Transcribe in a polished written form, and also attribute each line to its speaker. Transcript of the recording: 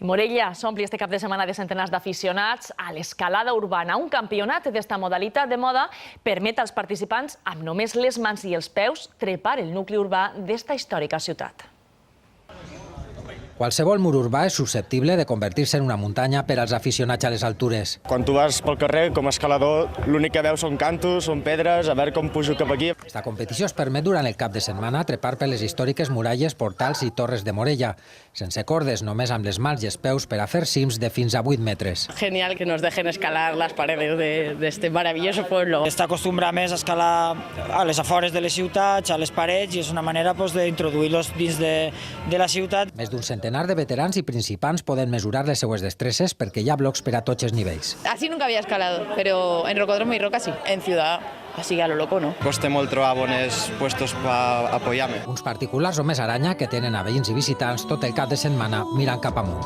Speaker 1: Morella s'ompli este cap de setmana de centenars d'aficionats a l'escalada urbana. Un campionat d'esta modalitat de moda permet als participants, amb només les mans i els peus, trepar el nucli urbà d'esta històrica ciutat.
Speaker 2: Qualsevol mur urbà és susceptible de convertir-se en una muntanya per als aficionats a les altures.
Speaker 3: Quan tu vas pel carrer, com a escalador, l'únic que veus són cantos, són pedres, a veure com pujo cap aquí.
Speaker 2: Esta competició es permet durant el cap de setmana trepar per les històriques muralles, portals i torres de Morella, sense cordes, només amb les mans i els peus per a fer cims de fins a 8 metres.
Speaker 4: Genial que nos dejen escalar las paredes de este maravilloso pueblo.
Speaker 5: Està acostumbrat més a escalar a les afores de les ciutats, a les parets, i és una manera d'introduir-los dins de la ciutat.
Speaker 2: Més d'un centenar de veterans i principants poden mesurar les seues destreses perquè hi ha blocs per a tots els nivells.
Speaker 6: Así nunca había escalado, pero en Rocódromo y Roca sí. En ciudad, así a lo loco, ¿no?
Speaker 7: Costa molt trobar bons puestos per apoyar-me.
Speaker 2: Uns particulars o més aranya que tenen a veïns i visitants tot el cap de setmana mirant cap amunt.